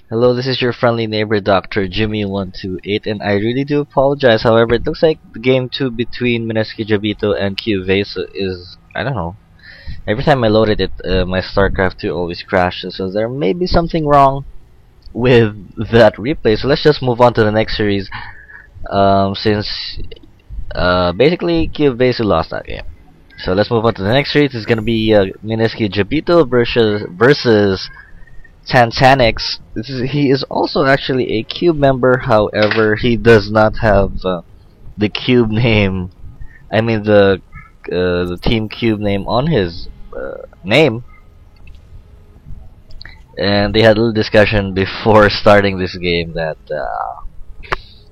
Hello, this is your friendly neighbor Dr. Jimmy128, and I really do apologize. However, it looks like the game 2 between Mineski Jabito and Cubase is, I don't know. Every time I loaded it, my StarCraft 2 always crashes, so there may be something wrong with that replay. So let's just move on to the next series, since basically Cubase lost that game. So let's move on to the next series. It's gonna be Mineski Jabito versus Tantanix. He is also actually a Cube member, however, he does not have the Cube name. I mean the Team Cube name on his name. And they had a little discussion before starting this game that,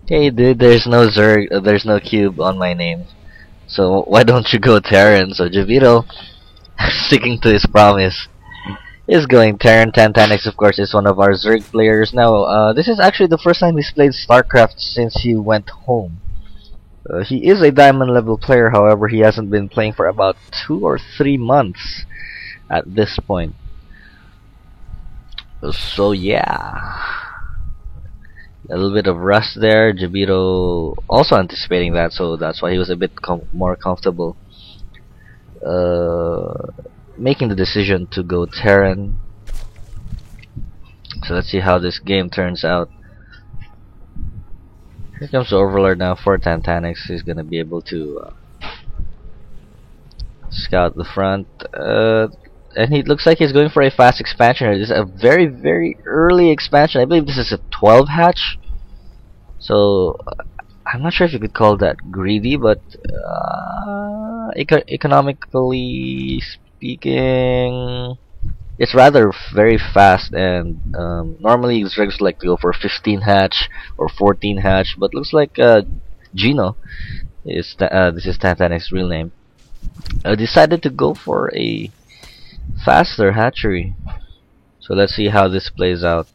hey dude, there's no Zerg, there's no Cube on my name. So why don't you go Terran? So Jabito, sticking to his promise, is going Terran. Tantanix, of course, is one of our Zerg players. Now, this is actually the first time he's played StarCraft since he went home. He is a diamond level player, however, he hasn't been playing for about 2 or 3 months at this point. So yeah, a little bit of rust there. Jabito also anticipating that, so that's why he was a bit more comfortable making the decision to go Terran. So let's see how this game turns out. Here comes the Overlord now for Tantanix. He's gonna be able to scout the front, and he looks like he's going for a fast expansion. This is a very, very early expansion. I believe this is a 12 hatch. So I'm not sure if you could call that greedy, but economically speaking, it's rather very fast. And normally Zergs like to go for 15 hatch or 14 hatch, but looks like Gino is this is Tantanix's real name. Decided to go for a faster hatchery. So let's see how this plays out.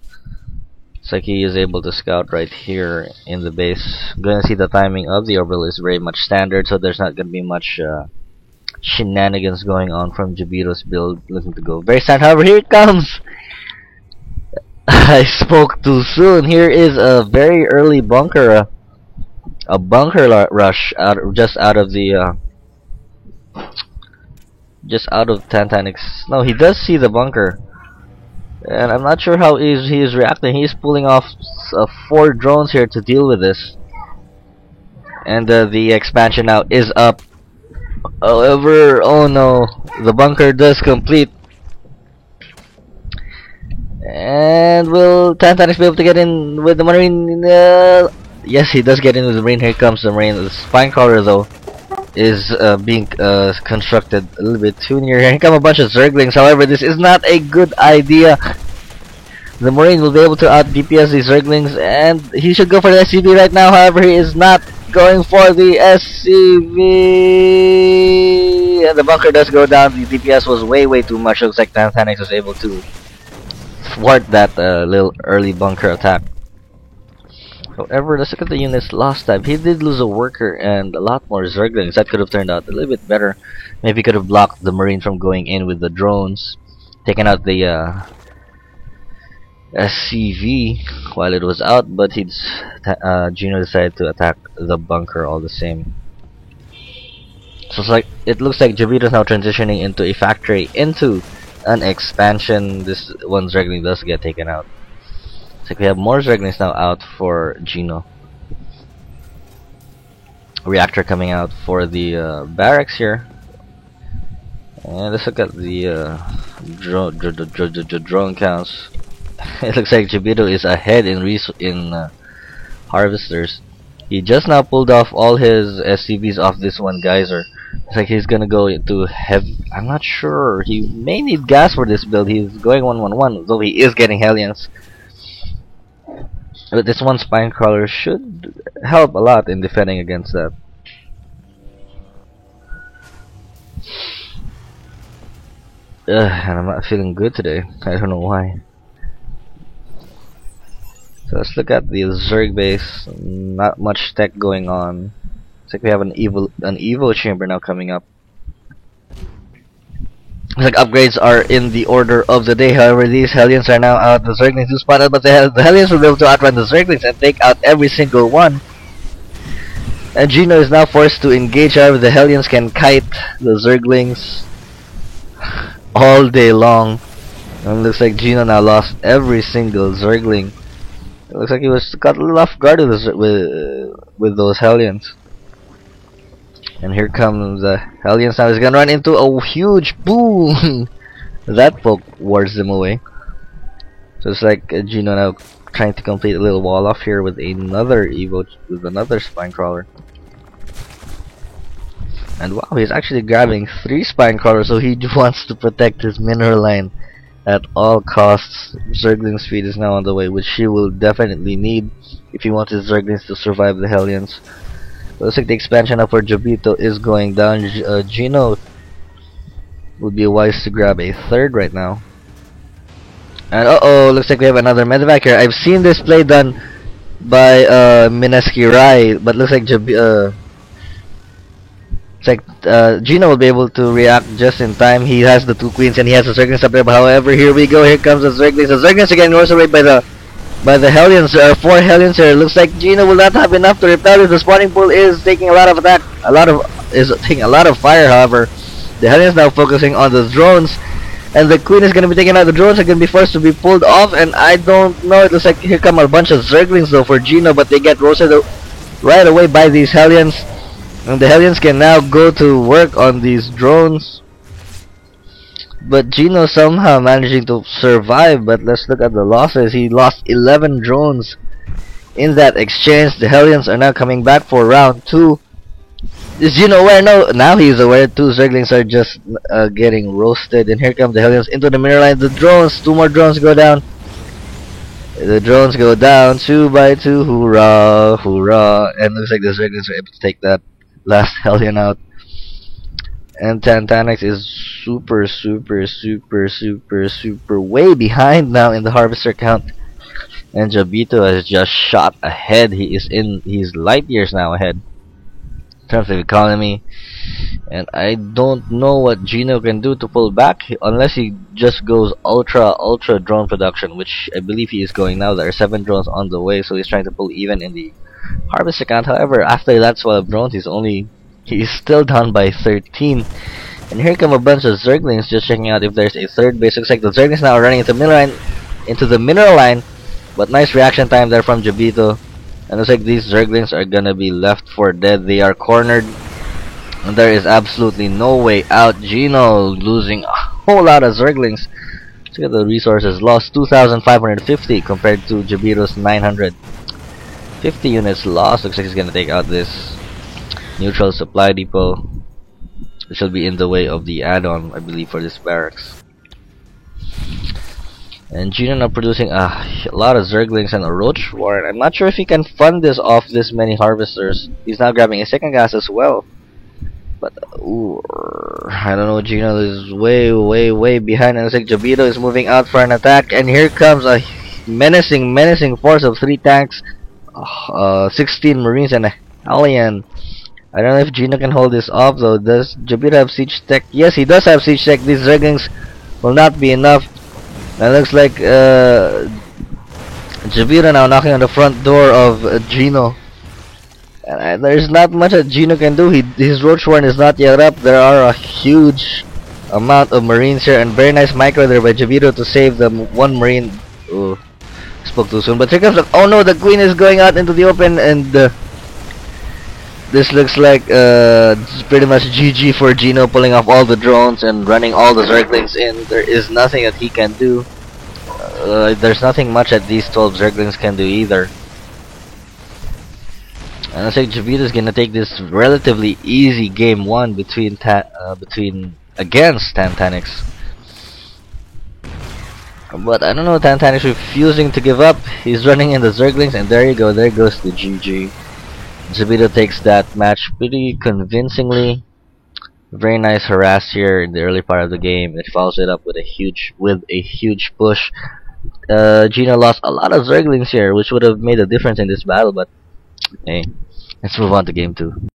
It's like he is able to scout right here in the base. Gonna see the timing of the orbital is very much standard, so there's not gonna be much shenanigans going on from Jabito's build. Looking to go very standard. However, here it comes. I spoke too soon. Here is a very early bunker, a bunker rush just out of Tantanix. No, he does see the bunker. And I'm not sure how he is reacting. He's pulling off 4 drones here to deal with this. And the expansion now is up. However, oh no, the bunker does complete. And will Tantanix be able to get in with the Marine? Yes, he does get in with the Marine. Here comes the Marine. The Spinecrawler, though, is being constructed a little bit too near. Here come a bunch of Zerglings. However, this is not a good idea. The Marine will be able to out DPS these Zerglings, and he should go for the SCV right now. However, he is not going for the SCV, and the bunker does go down. The DPS was way too much. Looks like Tantanix was able to thwart that little early bunker attack. However, let's look at the units last time. He did lose a worker and a lot more Zerglings. That could have turned out a little bit better. Maybe he could have blocked the Marine from going in with the drones, taken out the SCV while it was out, but Gino decided to attack the bunker all the same. So it looks like Jabito is now transitioning into a factory, into an expansion. This one Zergling does get taken out. Like we have more Zerglings now out for Gino. Reactor coming out for the barracks here. And let's look at the drone counts. It looks like Jabito is ahead in harvesters. He just now pulled off all his SCVs off this one geyser. It's like he's gonna go into heavy. I'm not sure. He may need gas for this build. He's going 1-1-1, though he is getting Hellions. But this one Spinecrawler should help a lot in defending against that. And I'm not feeling good today. I don't know why. So let's look at the Zerg base. Not much tech going on. It's like we have an Evo chamber now coming up. Looks like upgrades are in the order of the day. However, these Hellions are now out. The Zerglings do spotted, but the Hellions will be able to outrun the Zerglings and take out every single one. And Gino is now forced to engage. However, the Hellions can kite the Zerglings all day long. And it looks like Gino now lost every single Zergling. It looks like he was caught a little off guard with those Hellions. And here comes the Hellions now. He's gonna run into a huge boom. That poke wards them away. So it's like Gino now trying to complete a little wall off here with another Evo, with another Spine Crawler. And wow, he's actually grabbing 3 Spine Crawlers, so he wants to protect his mineral line at all costs. Zergling speed is now on the way, which he will definitely need if he wants his Zerglings to survive the Hellions. Looks like the expansion up for Jabito is going down. Gino would be wise to grab a 3rd right now. And looks like we have another medevac here. I've seen this play done by Mineski Rai, but looks like Gino will be able to react just in time. He has the 2 queens and he has the Zerglings up there. But however, here we go. Here comes the Zerglings. The Zerglings are getting roasted away by the Hellions. There are 4 Hellions here. Looks like Gino will not have enough to repel it. The spawning pool is taking a lot of attack. Is taking a lot of fire. However, the Hellions now focusing on the drones, and the queen is going to be taking out. The drones are going to be forced to be pulled off, and I don't know. It looks like here come a bunch of Zerglings though for Gino, but they get roasted right away by these Hellions. And the Hellions can now go to work on these drones. But Gino somehow managing to survive. But let's look at the losses. He lost 11 drones in that exchange. The Hellions are now coming back for round 2. Is Gino aware? No, now he's aware. 2 Zerglings are just getting roasted. And here come the Hellions into the mineral line. The drones, 2 more drones go down. The drones go down 2 by 2. Hoorah, hoorah. And looks like the Zerglings are able to take that last Hellion out. And Tantanix is super way behind now in the harvester count. And Jabito has just shot ahead. He's light years now ahead in terms of economy. And I don't know what Gino can do to pull back unless he just goes ultra drone production, which I believe he is going now. There are 7 drones on the way, so he's trying to pull even in the harvest account. However, after that swell of drones, he's still down by 13. And here come a bunch of Zerglings just checking out if there's a 3rd base. Looks like the Zerglings now are running into the mineral line, but nice reaction time there from Jabito. And looks like these Zerglings are gonna be left for dead. They are cornered, and there is absolutely no way out. Gino losing a whole lot of Zerglings. Look at the resources lost, 2,550 compared to Jabito's 950 units lost. Looks like he's gonna take out this neutral supply depot, which will be in the way of the add-on, I believe, for this barracks. And Gino now producing a lot of Zerglings and a Roach Warren. I'm not sure if he can fund this off this many harvesters. He's now grabbing a 2nd gas as well. But ooh, I don't know. Gino is way behind. And looks like Jabito is moving out for an attack. And here comes a menacing force of 3 tanks, 16 Marines, and a Hellion. I don't know if Gino can hold this off though. Does Jabito have siege tech? Yes, he does have siege tech. These Zerglings will not be enough. And it looks like Jabito now knocking on the front door of Gino. And there's not much that Gino can do. His Roach Warren is not yet up. There are a huge amount of Marines here, and very nice micro there by Jabito to save the 1 Marine. Oh, spoke too soon. But here comes oh no, the Queen is going out into the open, and this looks like pretty much GG for Gino, pulling off all the drones and running all the Zerglings in. There is nothing that he can do. There's nothing much that these 12 Zerglings can do either. And I think Jabito is gonna take this relatively easy game 1 against Tantanix. But I don't know, Tantanix refusing to give up. He's running in the Zerglings, and there you go. There goes the GG. Jabito takes that match pretty convincingly. Very nice harass here in the early part of the game. It follows it up with a huge push. Gino lost a lot of Zerglings here, which would have made a difference in this battle, but hey, let's move on to game 2.